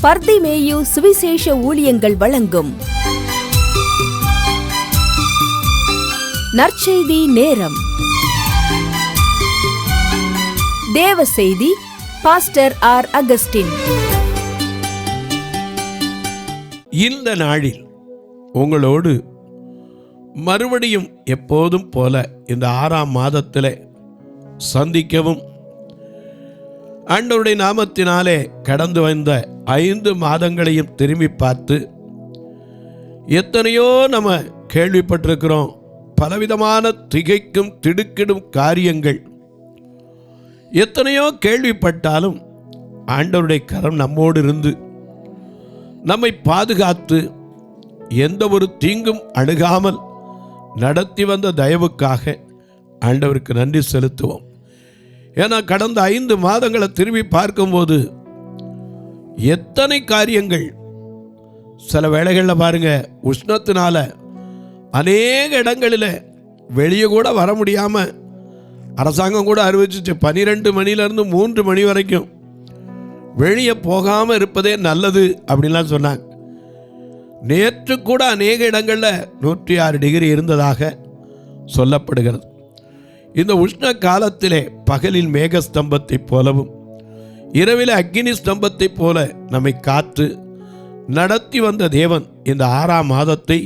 பர்திமேயு சுவிசேஷ ஊழியங்கள் வழங்கும் நற்செய்தி நேரம். தேவ செய்தி பாஸ்டர் ஆர். அகஸ்டின். இந்த நாளில் உங்களோடு மறுபடியும் எப்போதும் போல இந்த 6ஆம் மாதத்தில் சந்திக்கவும், ஆண்டவருடைய நாமத்தினாலே கடந்து வந்த 5 மாதங்களையும் திரும்பி பார்த்து எத்தனையோ நம்ம கேள்விப்பட்டிருக்கிறோம். பலவிதமான திகைக்கும் திடுக்கிடும் காரியங்கள் எத்தனையோ கேள்விப்பட்டாலும் ஆண்டவருடைய கரம் நம்மோடு இருந்து நம்மை பாதுகாத்து எந்த ஒரு தீங்கும் அணுகாமல் நடத்தி வந்த தயவுக்காக ஆண்டவருக்கு நன்றி செலுத்துவோம். ஏன்னா கடந்த 5 மாதங்களை திரும்பி பார்க்கும்போது எத்தனை காரியங்கள், சில வேளைகளில் பாருங்க, உஷ்ணத்தினால அநேக இடங்களில் வெளியே கூட வர முடியாமல் அரசாங்கம் கூட அறிவிச்சிச்சு 12 மணிலேருந்து 3 மணி வரைக்கும் வெளியே போகாமல் இருப்பதே நல்லது அப்படின்லாம் சொன்னாங்க. நேற்று கூட அநேக இடங்களில் 106 டிகிரி இருந்ததாக சொல்லப்படுகிறது. இந்த உஷ்ண காலத்திலே பகலில் மேக ஸ்தம்பத்தைப் போலவும் இரவில் அக்கினி ஸ்தம்பத்தைப் போல நம்மை காத்து நடத்தி வந்த தேவன் இந்த 6ஆம் மாதத்தை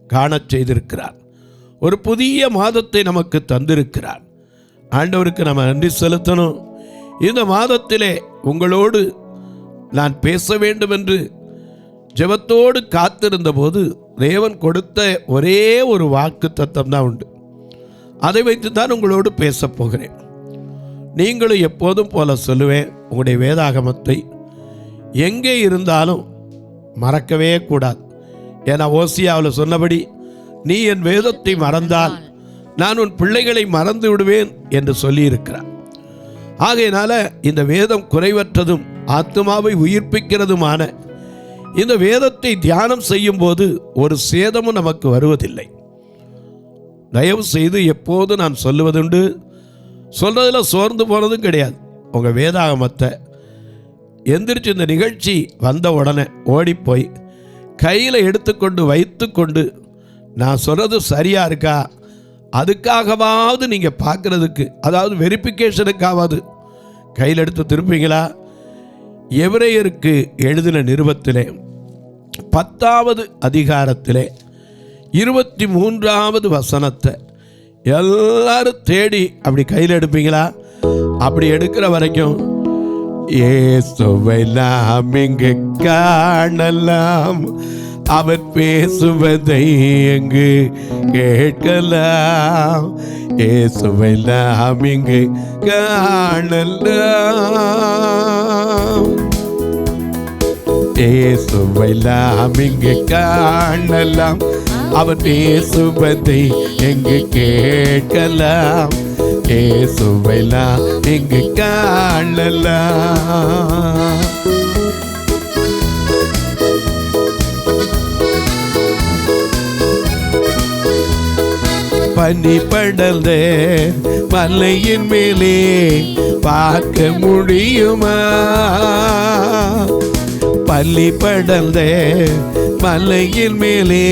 காணச் செய்திருக்கிறார். ஒரு புதிய மாதத்தை நமக்கு தந்திருக்கிறார். ஆண்டவருக்கு நம்ம நன்றி செலுத்தணும். இந்த மாதத்திலே உங்களோடு நான் பேச வேண்டும் என்று ஜெபத்தோடு காத்திருந்த போது தேவன் கொடுத்த ஒரே ஒரு வாக்கு தத்தம் தான் உண்டு. அதை வைத்து தான் உங்களோடு பேச போகிறேன். நீங்களும் எப்போதும் போல சொல்லுவேன், உங்களுடைய வேதாகமத்தை எங்கே இருந்தாலும் மறக்கவே கூடாது. ஏன்னா ஓசியாவில் சொன்னபடி, நீ என் வேதத்தை மறந்தால் நான் உன் பிள்ளைகளை மறந்து விடுவேன் என்று சொல்லியிருக்கிறார். ஆகையினால இந்த வேதம் குறைவற்றதும் ஆத்மாவை உயிர்ப்பிக்கிறதுமான இந்த வேதத்தை தியானம் செய்யும் போது ஒரு சேதமும் நமக்கு வருவதில்லை. தயவு செய்து எப்போது நான் சொல்லுவதுண்டு, சொல்றதில் சோர்ந்து போனதும் கிடையாது. உங்கள் வேதாகமத்தை எந்திரிச்சு இந்த நிகழ்ச்சி வந்த உடனே ஓடிப்போய் கையில் எடுத்துக்கொண்டு வைத்துக்கொண்டு நான் சொல்கிறது சரியாக இருக்கா அதுக்காகவாவது நீங்கள் பார்க்குறதுக்கு, அதாவது வெரிஃபிகேஷனுக்காவது கையில் எடுத்து திருப்பீங்களா? எபிரேயருக்கு எழுதின நிருபத்திலே 10வது அதிகாரத்திலே 23வது வசனத்தை எல்லாரும் தேடி அப்படி கையில் எடுப்பீங்களா? அப்படி எடுக்கிற வரைக்கும் இயேசுவை நாம் இங்கு காணலாம், அவர் பேசுவதை எங்கு கேட்கலாம். இயேசுவை நாம் இங்கு காணலாம், இயேசுவை நாம் இங்கு காணலாம், அவர் பேசுவதை எங்கு கேட்கலாம். இயேசுவை நாம் இங்கு காணலாம். பனி படர்ந்த மலையின் மேலே பார்க்க முடியுமா? பனி படர்ந்த மலையின் மேலே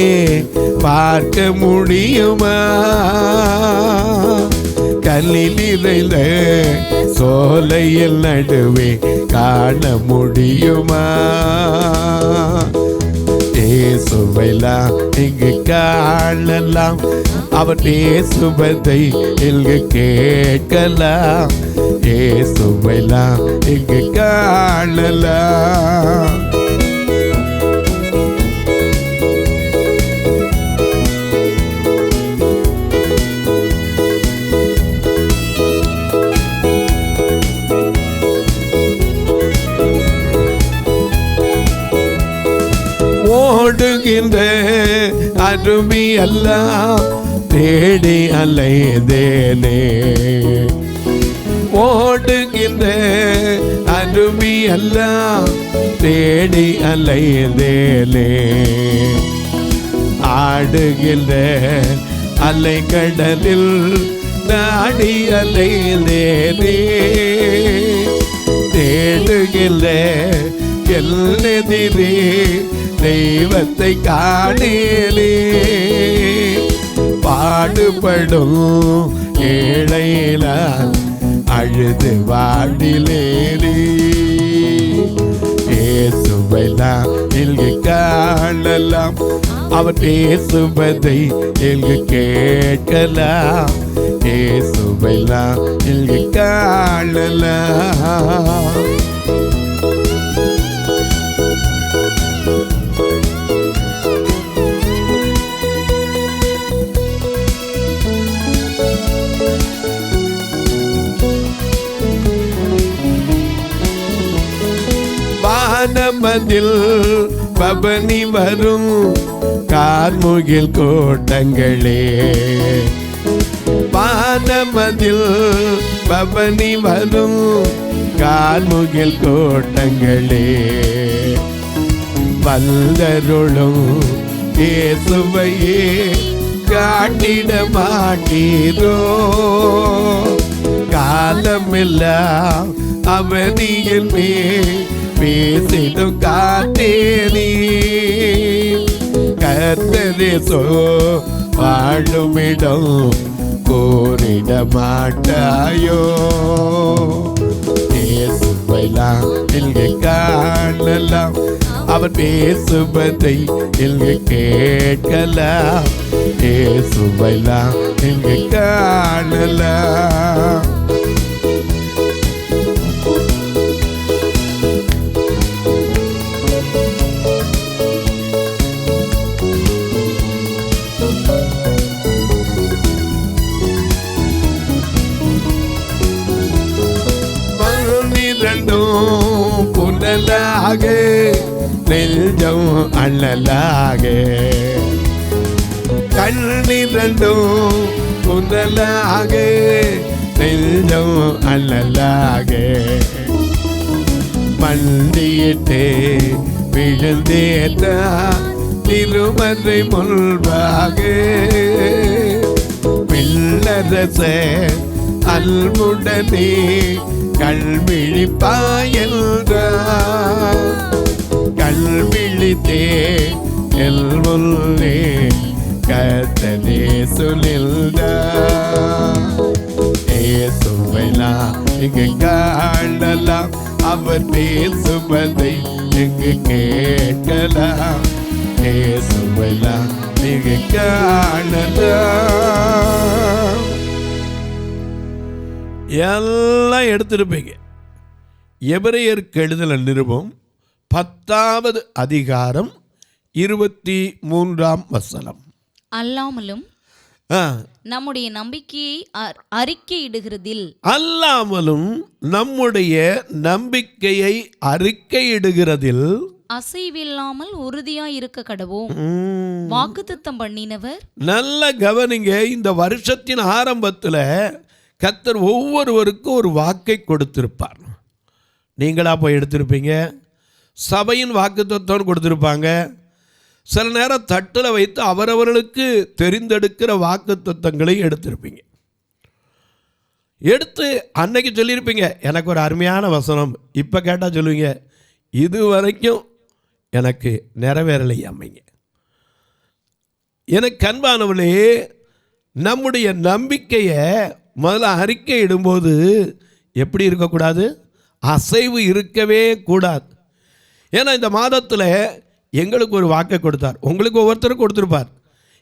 பார்க்க முடியுமா? கல்லில் நிறைந்த சோலையில் நடுவே காண முடியுமா? இயேசுவைலாம் இங்கு காணலாம், அவர் பேசுவதை இங்கு கேட்கலாம். இயேசுவைலாம் இங்கு காணலாம். ஓடுகின்ற அருவி எல்லாம் தேடி அலைந்தேனே, ஓடுகின்ற அருவி எல்லாம் தேடி அலைந்தேனே, ஆடுகின்ற அலைக்கடலில் நாடி அலைந்தேனே, தேடுகின்ற எல்லெதிரே தெய்வத்தை காணேலே. பாடுபடும் ஏழையில அழுது வாடிலேறி இயேசுவை நாம் இங்கு காணலாம். அவர் பேசுவதை இங்கு கேட்கலாம். இயேசுவை நாம் இங்கு காணலாம். வானமதில் பவனி வரும் கார்முகில் கோட்டங்களே. வானமதில் பவனி வரும் கார்முகில் கோட்டங்களே. வல்லருளும் இயேசுவையே காட்டிட மாட்டீரோ. காலமெல்லாம் அவனியில் பேசிடும் காத்தேனி. கர்த்தரேசோ வாழுமிடம் கோரிட மாட்டாயோ. இயேசுவைலாம் இங்கு காணலாம். அவர் பேசுவதை இங்கு கேட்கலாம். இயேசுவைலாம் இங்கு காணலாம். புனலாக நெஞ்சம் அண்ணலாக. கண்ணிரண்டும் புனலாக நெஞ்சம் அண்ணலாக. மண்டியிட்டு விழுந்தேத்த திருமறை முன்பாக. பிள்ளரச அல்முடனே கல்விழிப்பாயல்றார். கல்விழித்தே எல்முல்லே கர்த்தரே சொல்லில்றார். இயேசுவைலாம் இங்கு காணலாம். அவர் பேசுவதை இங்கு கேட்கலாம். இயேசுவைலாம் இங்கு காணலாம். எல்லாம் எடுத்திருப்பீங்க. எபிரேயருக்கு எழுதின நிருபம் 10வது அதிகாரம் 23ஆம் வசனம். அல்லாமலும் நம்முடைய நம்பிக்கையை அறிக்கையிடுகிறதில் அறிக்கையிடுகிறதில் அசைவில்லாமல் உறுதியாய் இருக்க கடவோம். வாக்குத்தத்தம் பண்ணினவர். நல்ல கவனிங்க. இந்த வருஷத்தின் ஆரம்பத்தில் கர்த்தர் ஒவ்வொருவருக்கும் ஒரு வாக்கை கொடுத்திருப்பார். நீங்களா போய் எடுத்திருப்பீங்க. சபையின் வாக்குத்தத்தம் கொடுத்திருப்பாங்க. சில நேரம் தட்டில் வைத்து அவரவர்களுக்கு தெரிந்தெடுக்கிற வாக்குத்தத்தங்களை எடுத்திருப்பீங்க. எடுத்து அன்னைக்கு சொல்லியிருப்பீங்க, எனக்கு ஒரு அருமையான வசனம். இப்போ கேட்டால் சொல்லுவீங்க, இது வரைக்கும் எனக்கு நிறைவேறலை அமைங்க. எனக்கு அன்பானவளே, நம்முடைய நம்பிக்கையை முதல்ல அறிக்கை இடும்போது எப்படி இருக்கக்கூடாது? அசைவு இருக்கவே கூடாது. ஏன்னா இந்த மாதத்தில் எங்களுக்கு ஒரு வாக்கை கொடுத்தார், உங்களுக்கு ஒவ்வொருத்தரும் கொடுத்துருப்பார்.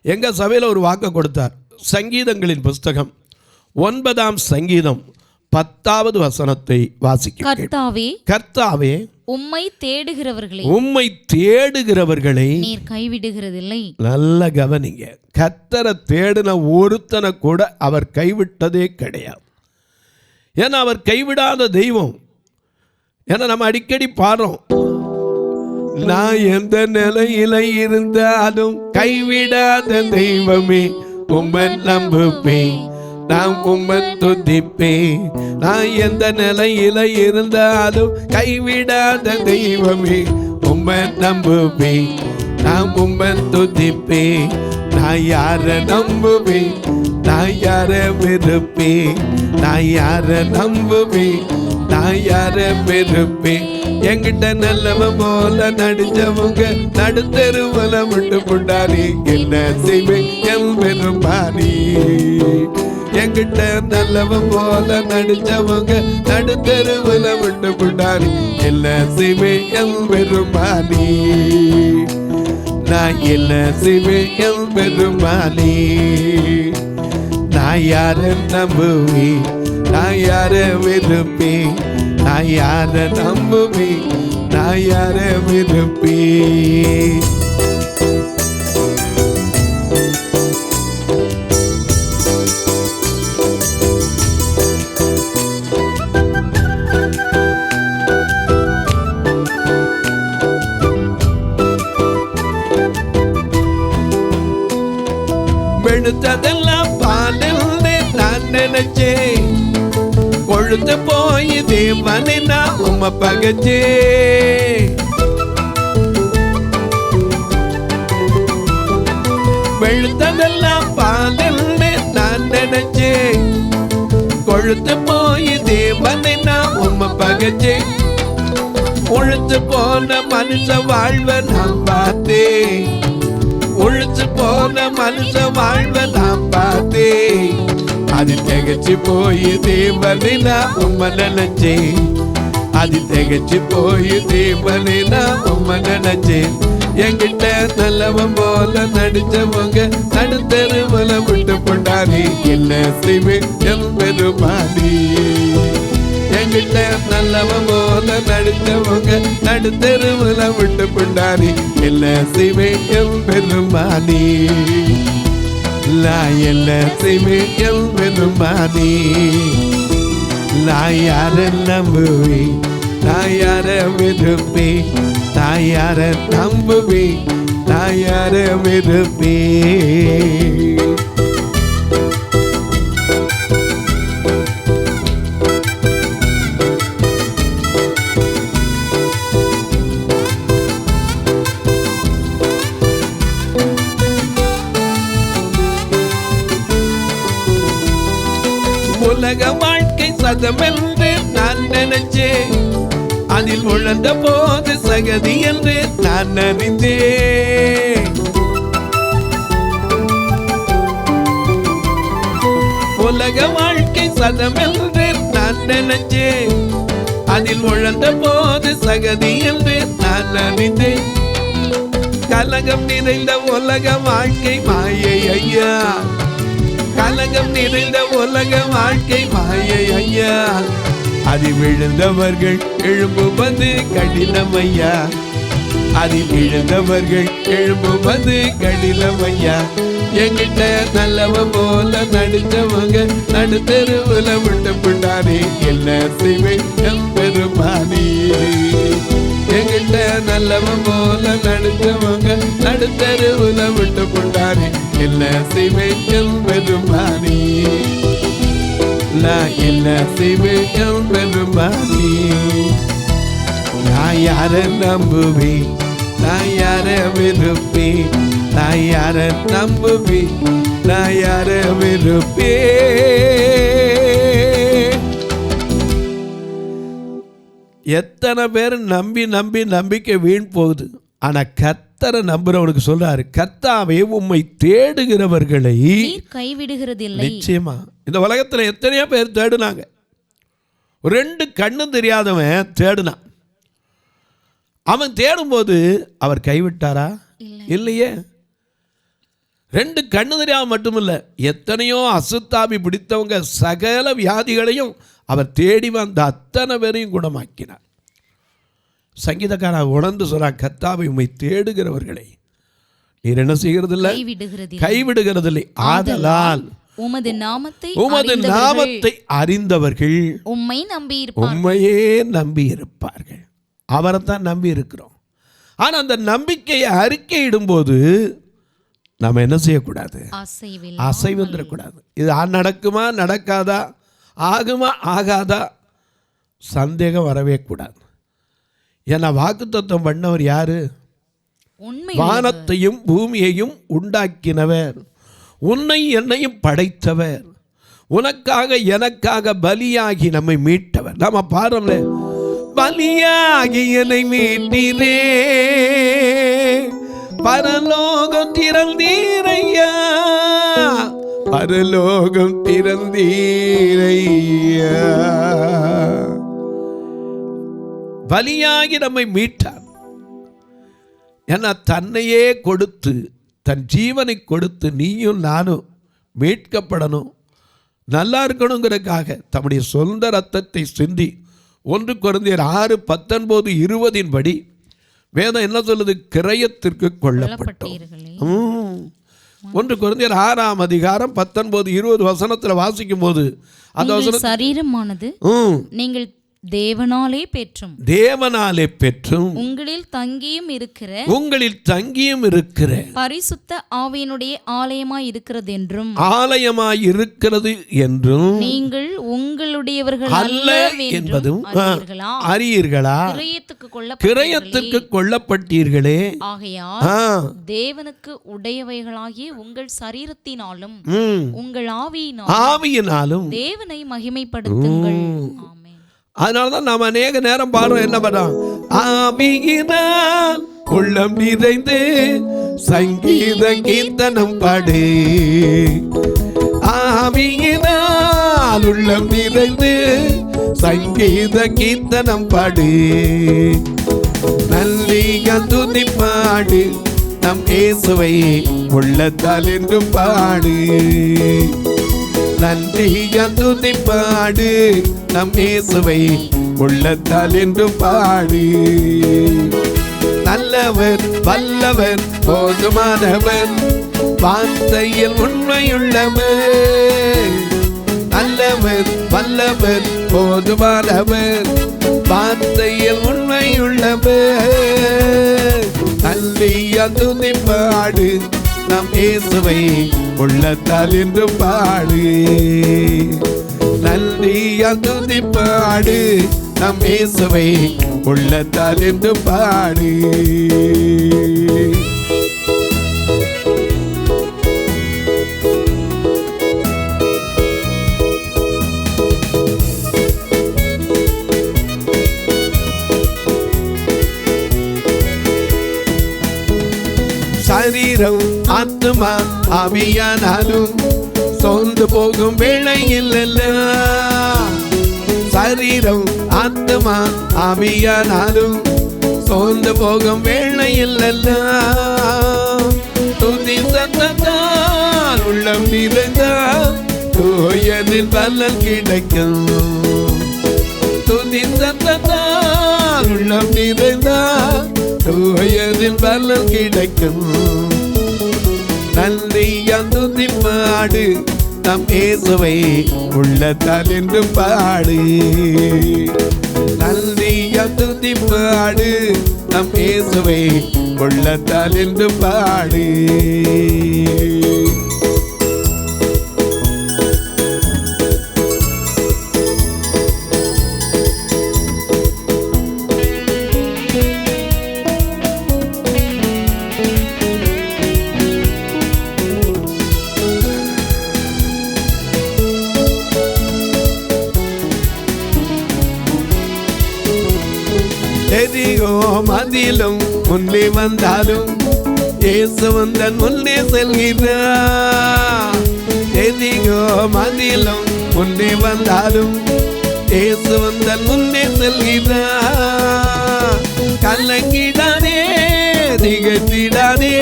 எங்கள் சபையில் ஒரு வாக்கை கொடுத்தார். சங்கீதங்களின் புஸ்தகம் 9ஆம் சங்கீதம் 10வது வசனத்தை வாசிக்க. கர்த்தாவே உம்மை தேடுகிறவர்களை நீர் கைவிடுகிறதில்லை. நல்ல கவனிங்க. கர்த்தரை தேடின ஒருத்தனை கூட அவர் கைவிட்டதே கிடையாது. ஏன்னா அவர் கைவிடாத தெய்வம். ஏன்னா நம்ம அடிக்கடி பாடுறோம், நான் எந்த நிலையில இருந்தாலும் கைவிடாத தெய்வமே உம்மை நம்புவேன், நான் உம்மை துதிப்பேன். நான் எந்த நிலையில இருந்தாலும் கைவிடாத தெய்வமே உம்மை நம்புவேன், நான் உம்மை துதிப்பேன். நான் யார நம்புவேன், நான் யார விருப்பேன், நான் யார நம்புவேன், நான் யார வெறுப்பேன். என்கிட்ட நல்லவன் போல நடிச்சவங்க நடுத்தெருவல விட்டு புட்டாரி என்ன செய்வேன் என் பெருமானி. என்கிட்ட நல்லவன் போல நடிச்சவங்க நடுத்தெருவல விட்டு புட்டாரி என்ன செய்வேன் என் பெருமானி. நான் என்ன செய்வேன் என் பெருமானி. நான் யார நம்புவேன், நான் யார விருப்பேன், நான் யார நம்புவேன், நான் யார விருப்பேன். வெளுத்ததெல்லாம் பாலில்னு நான் நினைச்சேன். கொழுத்து போய் தேவனை நான் உம்மை பகச்சேன். வெளுத்ததெல்லாம் பாலில்னு நான் நினைச்சேன். கொழுத்து போய் தேவனை நான் உம்மை பகச்சேன். உழுத்து போன மனுஷ வாழ்வ நான் பார்த்தேன். உழுத்து போன மனுஷ வாழ்வ நான் பார்த்தேன். அது திகச்சு போய் தேவனை நான் உம்மை நினைச்சேன். அது திகச்சு போய் தேவனை நான் உம்மை நினைச்சேன். என்கிட்ட நல்லவன் போல நடிச்சவங்க நடுத்தெருவல விட்டு போட்டாரி என்ன செய்வேன் என் பெருமானி. என்கிட்ட நல்லவன் போல நடிச்சவங்க நடுத்தெருவல விட்டு போட்டாரி என்ன செய்வேன் என் பெருமானி. நான் என்ன செய்வேன் என் பெருமானி. நான் யார நம்புவேன், நான் யார விருப்பேன், நான் யார நம்புவேன், நான் யார விருப்பேன். உலக வாழ்க்கை சதமென்று நான் நினைச்சேன். அதில் உழந்த போது சகதி என்று நான் அறிந்தேன். உலக வாழ்க்கை சதமென்று நான் நினைச்சேன். அதில் உழந்த போது சகதி என்று நான் அறிந்தேன். கலகம் நிறைந்த உலக வாழ்க்கை மாயை ஐயா. கலகம் நிறைந்த உலக வாழ்க்கை மாயை ஐயா. அதில் விழுந்தவர்கள் எழும்புவது கடினம் ஐயா. அதில் விழுந்தவர்கள் எழும்புவது கடினம் ஐயா. என்கிட்ட நல்லவன் போல நடிச்சவங்க நடுத்தெருவுல விட்டு போட்டாரே என்ன செய்வேன் என் பெருமானி. என்கிட்ட நல்லவன் போல நடிச்சவங்க நடுத்தெருவுல விட்டு போட்டாரே என்ன செய்வேன் என் பெருமானி. நான் என்ன செய்வேன் என் பெருமானி. நான் யார நம்புவேன், நான் யார விருப்பேன், நான் யார நம்புவேன், நான் யார விருப்பேன். எத்தனை பேர் நம்பி நம்பி நம்பிக்கை வீண் போகுது. ஆனா கர்த்தரை நம்புறவனுக்கு சொல்றாரு, கர்த்தாவே உம்மை தேடுகிறவர்களை கைவிடுகிறதில்லை. நிச்சயமா இந்த உலகத்துல எத்தனையோ பேர் தேடுனாங்க. ரெண்டு கண்ணு தெரியாதவன் தேடுனான். அவன் தேடும்போது அவர் கைவிட்டாரா? இல்லையே. ரெண்டு கண்ணு தெரியாம மட்டுமில்ல, எத்தனையோ அசுத்தாபி பிடித்தவங்க சகல வியாதிகளையும் அவர் தேடி வந்த அத்தனை பேரையும் குணமாக்கினார். சங்கீதக்காரன் உணர்ந்து சொல்றான், கர்த்தாவை உம்மை தேடுகிறவர்களை நீர் என்ன செய்கிறதில்லை, கைவிடுகிறதில்லை. ஆதலால் உமது நாமத்தை அறிந்தவர்கள் உம்மையே நம்பி இருப்பார்கள். அவரைத்தான் நம்பி இருக்கிறோம். ஆனா அந்த நம்பிக்கையை அறிக்கையிடும்போது நம்ம என்ன செய்யக்கூடாது, அசைவந்திரக்கூடாது. இது நடக்குமா நடக்காதா, ஆகுமா ஆகாதா, சந்தேகம் வரவே கூடாது. ஏன்னா வாக்குத்தத்தம் பண்ணவர் யாரு? வானத்தையும் பூமியையும் உண்டாக்கினவர், உன்னை என்னையும் படைத்தவர், உனக்காக எனக்காக பலியாகி நம்மை மீட்டவர். நாம பாடுறோம்ல, பலியாகி என்னை மீட்டீரே, பரலோகம் திறந்தீரையா, பரலோகம் திறந்தீரையா. பலியாகி நம்மை மீட்டார். ஏன்னா தன்னையே கொடுத்து, தன் ஜீவனை கொடுத்து நீயும் நானும் மீட்கப்படணும், நல்லா இருக்கணுங்கிறதுக்காக தம்முடைய சொந்த ரத்தத்தை சிந்தி 1 கொரிந்தியர் 6:19-20 படி வேதம் என்ன சொல்லுது? கிரயத்திற்கு கொல்லப்பட்டோம். 1 கொரிந்தியர் 6:19-20 வசனத்தில் வாசிக்கும் போது அந்த வசனம், சரீரமானது நீங்கள் தேவனாலே பெற்றும் உங்களில் தங்கியும் இருக்கிற பரிசுத்த ஆவியினுடைய ஆலயமாய் இருக்கிறது என்றும் நீங்கள் உங்களுடையவர்கள் அல்ல என்பதும் அறியீர்களா? கிரயத்துக்கு கொல்லப்பட்டீர்களே. ஆகையால் தேவனுக்கு உடையவைகளாகிய உங்கள் சரீரத்தினாலும் உங்கள் ஆவியினாலும் தேவனை மகிமைப்படுத்துங்கள். அதனாலதான் நாம் அநேக நேரம் பாடுறோம், என்ன பண்றோம்? ஆவியினால் உள்ளம் நிறைந்து சங்கீத கீர்த்தனம் பாடு, ஆவியினால் உள்ளம் நிறைந்து சங்கீத கீர்த்தனம் பாடு, நல்லிக துதி பாடு, நம் இயேசுவை உள்ளத்தால் என்று பாடு, நன்றிய துதி பாடு, நம் இயேசுவை உள்ளத்தால் என்று பாடு. நல்லவர் வல்லவர் போதுமானவர், வார்த்தையில் உண்மையுள்ளவர், நல்லவர் வல்லவர் போதுமானவர், வார்த்தையில் உண்மையுள்ளவர், நன்றிய துதி பாடு, நம் இயேசுவை உள்ளத்தால் என்று பாடு, நன்றிய துதி பாடு, நம் இயேசுவை உள்ளத்தால் என்று பாடு. சரீரம் ஆத்மா ஆவியானாலும் சோர்ந்து போகும் வேளையில் எல்லாம், சரீரம் ஆத்மா ஆவியானாலும் சோர்ந்து போகும் வேளையில் எல்லாம், துதி சத்தத்தால் உள்ளம் நிறைந்தால் தூயதில் பலன் கிடைக்கும், துதி சத்தத்தால் உள்ளம் நிறைந்தால் தூயதில் பலன் கிடைக்கும், நன்றிய துதி பாடு, நம் இயேசுவை உள்ளத்தால் என்று பாடு, நன்றிய துதி பாடு, நம் இயேசுவை உள்ளத்தால் என்று பாடு. எதிகோ மதிலும் முன்னே வந்தாலும் இயேசு வந்தன் முன்னே செல்கிறார், எதிகோ மதிலும் முன்னே வந்தாலும் இயேசு வந்தன் முன்னே செல்கிறார், கலங்கிடாதே திகழ்ந்திடாதே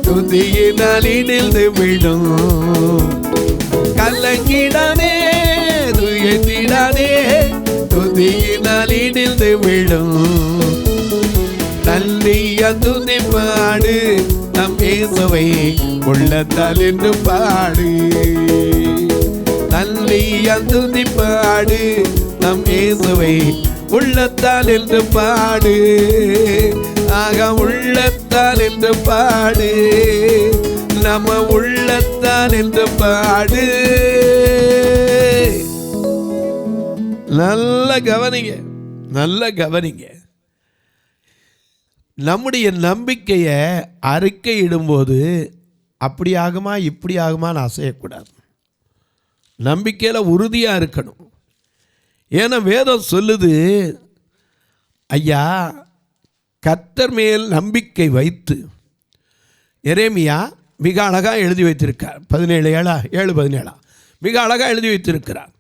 துதியினால் இடிந்து விடும், கலங்கிடாதே துயர்ந்திடாதே துதியினால் இடிந்து விடும், நன்றிய துதி பாடு, நம் இயேசுவை உள்ளத்தால் என்று பாடு, நன்றிய துதி பாடு, நம் இயேசுவை உள்ளத்தால் என்று பாடு, ஆக உள்ளத்தால் என்று பாடு, நம்ம உள்ளத்தால் என்று பாடு. நல்ல கவனிங்க, நல்ல கவனிங்க. நம்முடைய நம்பிக்கையை அறிக்கையிடும்போது அப்படி ஆகுமா இப்படி ஆகுமான்னு அசையக்கூடாது. நம்பிக்கையில் உறுதியாக இருக்கணும். ஏன்னா வேதம் சொல்லுது, ஐயா கர்த்தர் மேல் நம்பிக்கை வைத்து. எரேமியா மிக அழகாக எழுதி வைத்திருக்கார். 17:7 மிக அழகாக எழுதி வைத்திருக்கிறார்.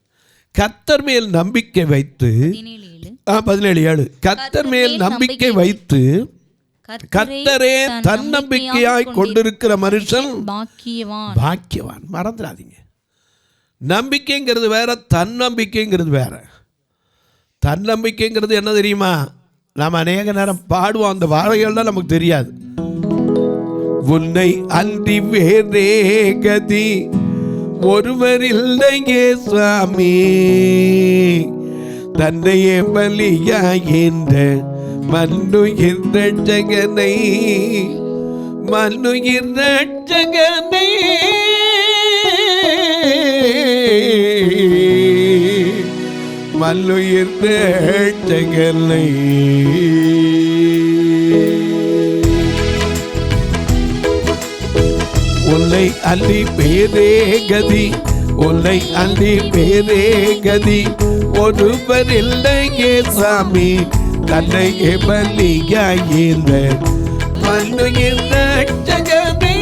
கர்த்தர் மேல் நம்பிக்கை வைத்து 17:7 கர்த்தர் மேல் நம்பிக்கை வைத்து கர்த்தரே தன்னம்பிக்கையாய் கொண்டிருக்கிற மனுஷன் பாக்கியவான். மறந்துடாதீங்க, நம்பிக்கைங்கிறது வேற, தன்னம்பிக்கைங்கிறது வேற. தன்னம்பிக்கைங்கிறது என்ன தெரியுமா? நாம் அநேக நேரம் பாடுவோம், அந்த வார்த்தைகள்லாம் நமக்கு தெரியாது. உன்னை அன்றி வேறே கதி ஒருவர் இல்லையே சுவாமி, தன்னையே பலியாகின்ற மண்ணுயிர் ரட்சகனை, மண்ணுயிர் ரட்சகனை, மண்ணுயிர் ரட்சகனை. உன்னை அள்ளி பேரே கதி, உன்னை அள்ளி பேரே கதி ஒருவர் இல்லையே சாமி, தன்னையே பலியாகின்ற மண்ணுயிர் ரட்சகனே,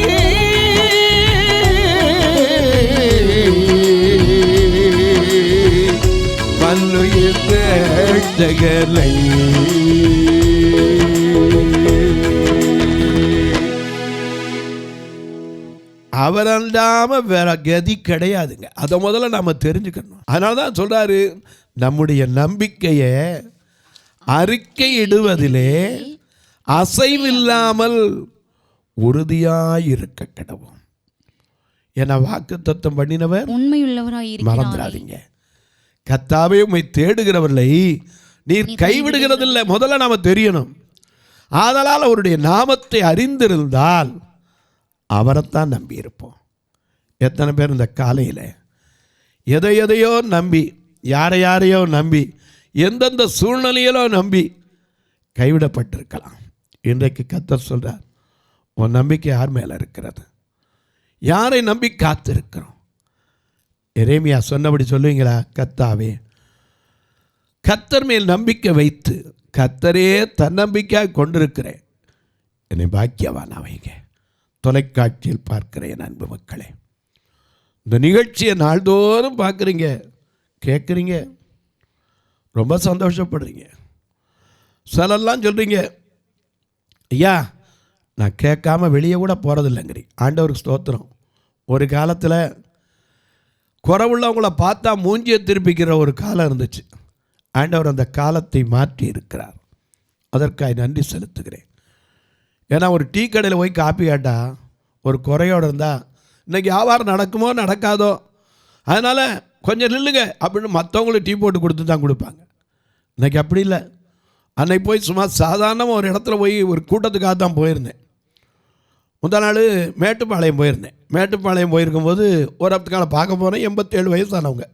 மண்ணுயிர் ரட்சகனை. அவர் அல்லாம வேற கதி கிடையாதுங்க. அதை முதல்ல நாம தெரிஞ்சுக்கணும். அதனால தான் சொல்றாரு, நம்முடைய நம்பிக்கையை அறிக்கையிடுவதிலே அசைவில்லாமல் உறுதியாயிருக்க கடவும். என வாக்குத்தத்தம் பண்ணினவர் உண்மையுள்ளவராய். மறந்துடாதீங்க, கர்த்தாவே உம்மை தேடுகிறவர்களை நீர் கைவிடுகிறதில்லை. முதல்ல நாம தெரியணும். ஆதலால் அவருடைய நாமத்தை அறிந்திருந்தால் அவரைத்தான் நம்பி இருப்போம். எத்தனை பேர் இந்த காலையில் எதையோ நம்பி, யாரையோ நம்பி, எந்தெந்த சூழ்நிலையிலோ நம்பி கைவிடப்பட்டிருக்கலாம். இன்றைக்கு கர்த்தர் சொல்றார், உன் நம்பிக்கை யார் மேலே இருக்கிறது? யாரை நம்பி காத்திருக்கிறோம்? எரேமியா சொன்னபடி சொல்லுவீங்களா? கர்த்தாவே, கர்த்தர் மேல் நம்பிக்கை வைத்து கர்த்தரே தன்னம்பிக்கையாக கொண்டிருக்கிறேன், என்னை பாக்கியவான் வைங்க. தொலைக்காட்சியில் பார்க்கிற என் அன்பு மக்களே, இந்த நிகழ்ச்சியை நாள்தோறும் பார்க்குறீங்க, கேட்குறீங்க, ரொம்ப சந்தோஷப்படுறீங்க. சிலெல்லாம் சொல்கிறீங்க, ஐயா நான் கேட்காம வெளியே கூட போகிறதில்லைங்கிறீ. ஆண்டவருக்கு ஸ்தோத்திரம். ஒரு காலத்தில் குறவுள்ளவங்கள பார்த்தா மூஞ்சியை திருப்பிக்கிற ஒரு காலம் இருந்துச்சு. ஆண்டவர் அந்த காலத்தை மாற்றி இருக்கிறார். அதற்காக நன்றி செலுத்துகிறேன். ஏன்னா ஒரு டீ கடையில் போய் காப்பி கேட்டால் ஒரு குறையோடு இருந்தால் இன்றைக்கி வியாபாரம் நடக்குமோ நடக்காதோ, அதனால் கொஞ்சம் நில்லுங்க அப்படின்னு மற்றவங்களுக்கு டீ போட்டு கொடுத்து தான் கொடுப்பாங்க. இன்றைக்கி அப்படி இல்லை. அன்னைக்கு போய் சும்மா சாதாரணமாக ஒரு இடத்துல போய் ஒரு கூட்டத்துக்காக தான் போயிருந்தேன். முதல் நாள் மேட்டுப்பாளையம் போயிருந்தேன். மேட்டுப்பாளையம் போயிருக்கும்போது ஒரு இடத்துக்கால பார்க்க போனேன். 87 வயசானவங்க.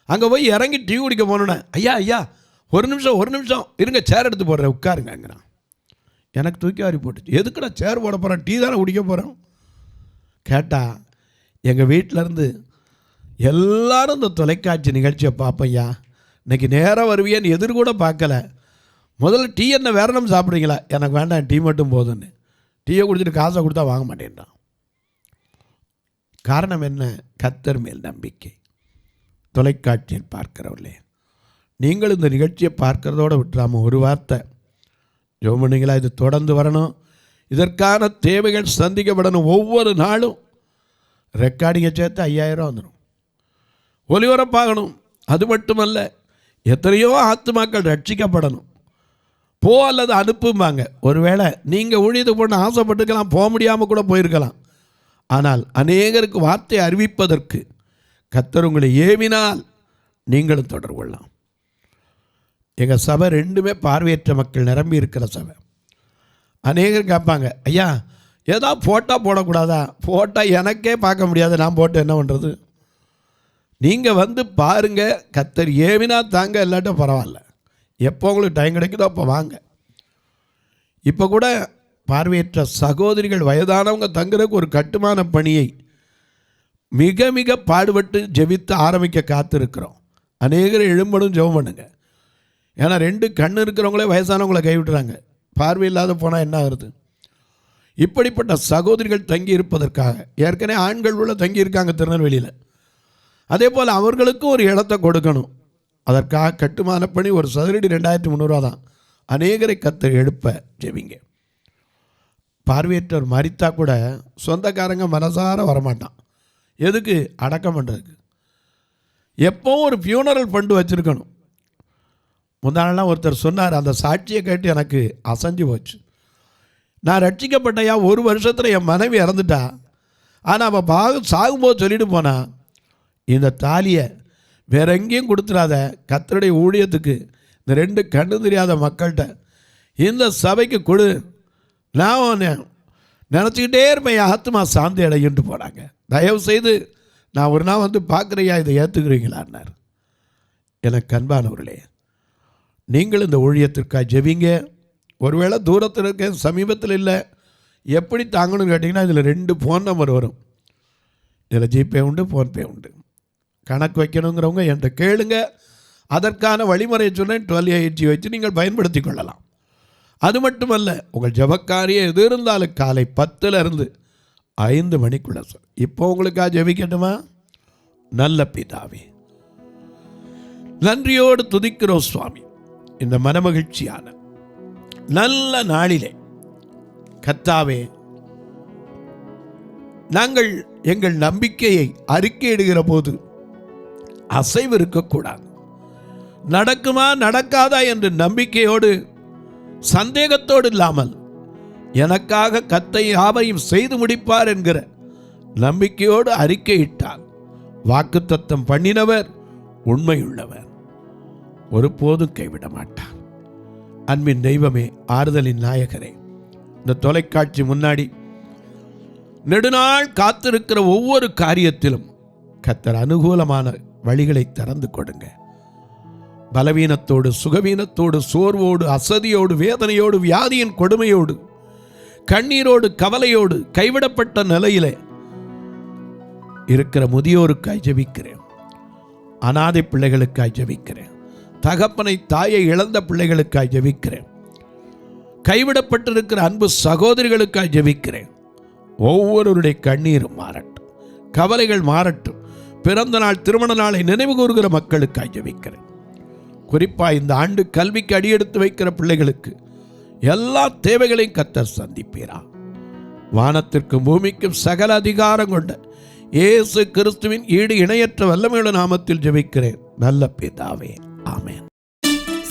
அங்கே போய் இறங்கி டீ குடிக்க போனோன்னே, ஐயா ஒரு நிமிஷம் இருங்க, சேர் எடுத்து போடுறேன், உட்காருங்க. அங்கண்ணா எனக்கு தூக்கி வாரி போட்டுச்சு. எதுக்குடா சேர் போட போகிறேன், டீ தானே குடிக்க போகிறோம். கேட்டால் எங்கள் வீட்டிலேருந்து எல்லோரும் இந்த தொலைக்காட்சி நிகழ்ச்சியை பார்ப்பையா, இன்றைக்கி நேராக வருவியன்னு எதிர்கூட பார்க்கல. முதல்ல டீ என்ன வேற நம்ம சாப்பிட்றீங்களா? எனக்கு வேண்டாம், டீ மட்டும் போதுன்னு. டீயை குடிச்சிட்டு காசை கொடுத்தா வாங்க மாட்டேன்றான். காரணம் என்ன? கர்த்தர் மேல் நம்பிக்கை. தொலைக்காட்சியில் பார்க்கிறவர்களே, நீங்கள் இந்த நிகழ்ச்சியை பார்க்கிறதோடு விட்டுறாமல் ஒரு வார்த்தை ஜெபம் பண்ணீங்களா? இது தொடர்ந்து வரணும், இதற்கான தேவைகள் சந்திக்கப்படணும். ஒவ்வொரு நாளும் ரெக்கார்டிங்கை சேர்த்து 5000 வந்துடும். ஒலிபரப்பாகணும். அது மட்டுமல்ல, எத்தனையோ ஆத்துமாக்கள் ரட்சிக்கப்படணும். போ அல்லது அனுப்பும்பாங்க. ஒருவேளை நீங்கள் ஊழியத்தை போட்டு ஆசைப்பட்டுக்கலாம், போக முடியாமல் கூட போயிருக்கலாம். ஆனால் அநேகருக்கு வார்த்தை அறிவிப்பதற்கு கர்த்தர் உங்களை ஏவினால் நீங்களும் தொடர்பு கொள்ளலாம். எங்கள் சபை 2மே பார்வையற்ற மக்கள் நிரம்பி இருக்கிற சபை. அநேகர் கேட்பாங்க, ஐயா ஏதோ ஃபோட்டோ போடக்கூடாதா? ஃபோட்டோ எனக்கே பார்க்க முடியாது, நான் போட்டு என்ன பண்ணுறது? நீங்கள் வந்து பாருங்கள், கர்த்தர் ஏவினா தாங்க, இல்லாட்டும் பரவாயில்ல. எப்போ உங்களுக்கு டைம் கிடைக்குதோ அப்போ வாங்க. இப்போ கூட பார்வையற்ற சகோதரிகள், வயதானவங்க தங்குறதுக்கு ஒரு கட்டுமான பணியை மிக மிக பாடுபட்டு ஜெபித்து ஆரம்பிக்க காத்திருக்கிறோம். அநேகர் எழும்படும் ஜெபம் பண்ணுங்க. ஏன்னா 2 கண் இருக்கிறவங்களே வயசானவங்களை கைவிட்டுறாங்க. பார்வை இல்லாத போனால் என்ன ஆகுது? இப்படிப்பட்ட சகோதரிகள் தங்கி இருப்பதற்காக ஏற்கனவே ஆண்கள் உள்ள தங்கி இருக்காங்க திருநெல்வேலியில். அதே போல் அவர்களுக்கும் ஒரு இடத்தை கொடுக்கணும். அதற்காக கட்டுமான பணி ஒரு சதுரடி 2300 தான். அநேகரை கர்த்தர் எழுப்ப ஜெபிங்க. பார்வையற்றவர் மரித்தா கூட சொந்தக்காரங்க மனசார வரமாட்டான். எதுக்கு? அடக்கம் பண்ணுறதுக்கு. எப்போவும் ஒரு ஃபியூனரல் ஃபண்டு வச்சுருக்கணும். முந்தானெல்லாம் ஒருத்தர் சொன்னார், அந்த சாட்சியை கேட்டு எனக்கு அசைஞ்சு போச்சு. நான் ரட்சிக்கப்பட்டையா 1 வருஷத்தில் என் மனைவி இறந்துட்டா. ஆனால் அவள் சாகும்போது சொல்லிட்டு போனா, இந்த தாலியை வேற எங்கேயும் கொடுத்துடாத, கர்த்தருடைய ஊழியத்துக்கு இந்த 2 கண்ணு தெரியாத மக்கள்கிட்ட இந்த சபைக்கு கொடு, நான் நினச்சிக்கிட்டே இருப்பேன், என் ஆத்மா சாந்தி அடையின்ட்டு போனாங்க. தயவு செய்து நான் ஒரு நாள் வந்து பார்க்குறையா, இதை ஏற்றுக்கிறீங்களான்னார். எனக்கு அன்பானவர்களே, நீங்கள் இந்த ஊழியத்திற்காக ஜெபிங்க. ஒருவேளை தூரத்தில் இருக்க, சமீபத்தில் இல்லை, எப்படி தாங்கணும்னு கேட்டிங்கன்னா இதில் 2 ஃபோன் நம்பர் வரும். இதில் ஜிபே உண்டு, ஃபோன்பே உண்டு. கணக்கு வைக்கணுங்கிறவங்க என்கிட்ட கேளுங்க. அதற்கான வழிமுறையை சொன்னேன். 1280 வச்சு நீங்கள் பயன்படுத்தி கொள்ளலாம். அது மட்டுமல்ல, உங்கள் ஜெபக்காரியை எது இருந்தாலும் காலை 10லிருந்து 5 மணிக்குள்ள இப்போ உங்களுக்காக ஜெபிக்கட்டுமா? நல்ல பிதாவே, நன்றியோடு துதிக்கிறோம் சுவாமி. இந்த மனமகிழ்ச்சியான நல்ல நாளிலே கர்த்தாவே, நாங்கள் எங்கள் நம்பிக்கையை அறிக்கையிடுகிற போது அசைவு இருக்கக்கூடாது. நடக்குமா நடக்காதா என்று நம்பிக்கையோடு, சந்தேகத்தோடு இல்லாமல், எனக்காக கர்த்தர் யாவையும் செய்து முடிப்பார் என்கிற நம்பிக்கையோடு அறிக்கையிட்டார். வாக்குத்தத்தம் பண்ணினவர் உண்மையுள்ளவர், ஒருபோதும் கைவிட மாட்டார். அன்பின் தெய்வமே, ஆறுதலின் நாயகரே, இந்த தொலைக்காட்சி முன்னாடி நெடுநாள் காத்திருக்கிற ஒவ்வொரு காரியத்திலும் கர்த்தர் அனுகூலமான வழிகளை திறந்து கொடுங்க. பலவீனத்தோடு, சுகவீனத்தோடு, சோர்வோடு, அசதியோடு, வேதனையோடு, வியாதியின் கொடுமையோடு, கண்ணீரோடு, கவலையோடு, கைவிடப்பட்ட நிலையிலே இருக்கிற முதியோருக்காய் ஜெபிக்கிறேன். அனாதை பிள்ளைகளுக்காய் ஜெபிக்கிறேன். தகப்பனை தாயை இழந்த பிள்ளைகளுக்காய் ஜெபிக்கிறேன். கைவிடப்பட்டிருக்கிற அன்பு சகோதரிகளுக்காய் ஜெபிக்கிறேன். ஒவ்வொருவருடைய கண்ணீரும் மாறட்டும், கவலைகள் மாறட்டும். பிறந்த நாள், திருமண நாளை நினைவு கூறுகிற மக்களுக்காய் ஜெபிக்கிறேன். குறிப்பாக இந்த ஆண்டு கல்விக்கு அடியெடுத்து வைக்கிற பிள்ளைகளுக்கு எல்லா தேவைகளையும் கர்த்தர் சந்திப்பீரா. வானத்திற்கும் பூமிக்கும் சகல அதிகாரம் கொண்ட இயேசு கிறிஸ்துவின் ஈடு இணையற்ற வல்லமையுள்ள நாமத்தில் ஜெபிக்கிறேன் நல்ல பிதாவே, ஆமென்.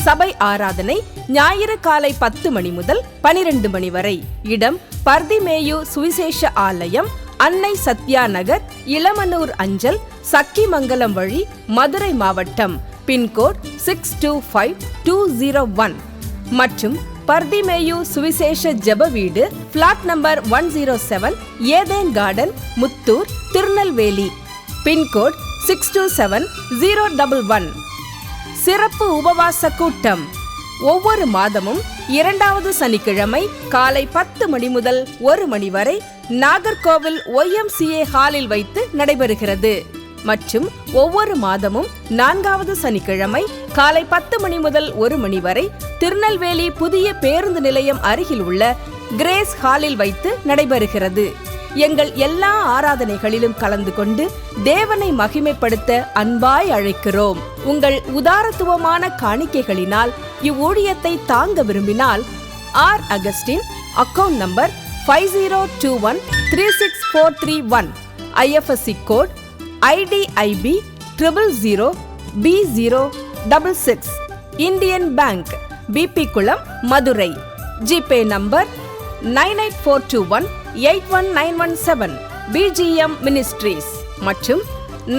சபை ஆராதனை ஞாயிறு காலை 10 மணி முதல் 12 மணி வரை. இடம் பர்திமேயு சுவிசேஷ ஆலயம், அன்னை சத்யா நகர், இளமனூர் அஞ்சல், சக்கிமங்கலம் வழி, மதுரை மாவட்டம். பின்கோட் 625201 மற்றும் பர்திமேயு சுவிசேஷ ஜெப வீடு, flat number 107, Eden garden, Muthur, Tirunelveli. Pincode 627011. சிறப்பு உபவாச கூட்டம் ஒவ்வொரு மாதமும் 2வது சனிக்கிழமை காலை 10 மணி முதல் 1 மணி வரை நாகர்கோவில் YMCA ஹாலில் வைத்து நடைபெறுகிறது. மற்றும் ஒவ்வொரு மாதமும் 4வது சனிக்கிழமை காலை 10 மணி முதல் 1 மணி வரை திருநெல்வேலி புதிய பேருந்து நிலையம் அருகில் உள்ள கிரேஸ் ஹாலில் வைத்து நடைபெறுகிறது. எங்கள் எல்லா ஆராதனைகளிலும் கலந்து கொண்டு தேவனை மகிமைப்படுத்த அன்பாய் அழைக்கிறோம். உங்கள் உதாரத்துவமான காணிக்கைகளினால் இவ்வூழியத்தை தாங்க விரும்பினால் R Augustine, account number 5021364331, IFSC code IDIB 000B066, Indian bank, BP Kulam, Madurai. GPay number 9842181917, BGM ministries மற்றும்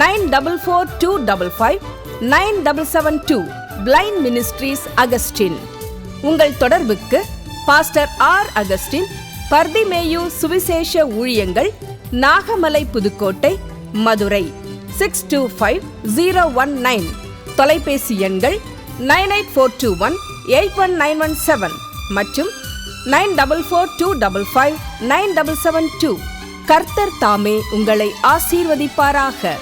9442559772, பிளைண்ட் மினிஸ்ட்ரீஸ் அகஸ்டின். உங்கள் தொடர்புக்கு பாஸ்டர் ஆர் அகஸ்டின், பர்திமேயு சுவிசேஷ ஊழியங்கள், நாகமலை, புதுக்கோட்டை, மதுரை 625019. தொலைபேசி எண்கள் 9842181917 மற்றும் 9442559772. கர்த்தர் தாமே உங்களை ஆசீர்வதிப்பாராக.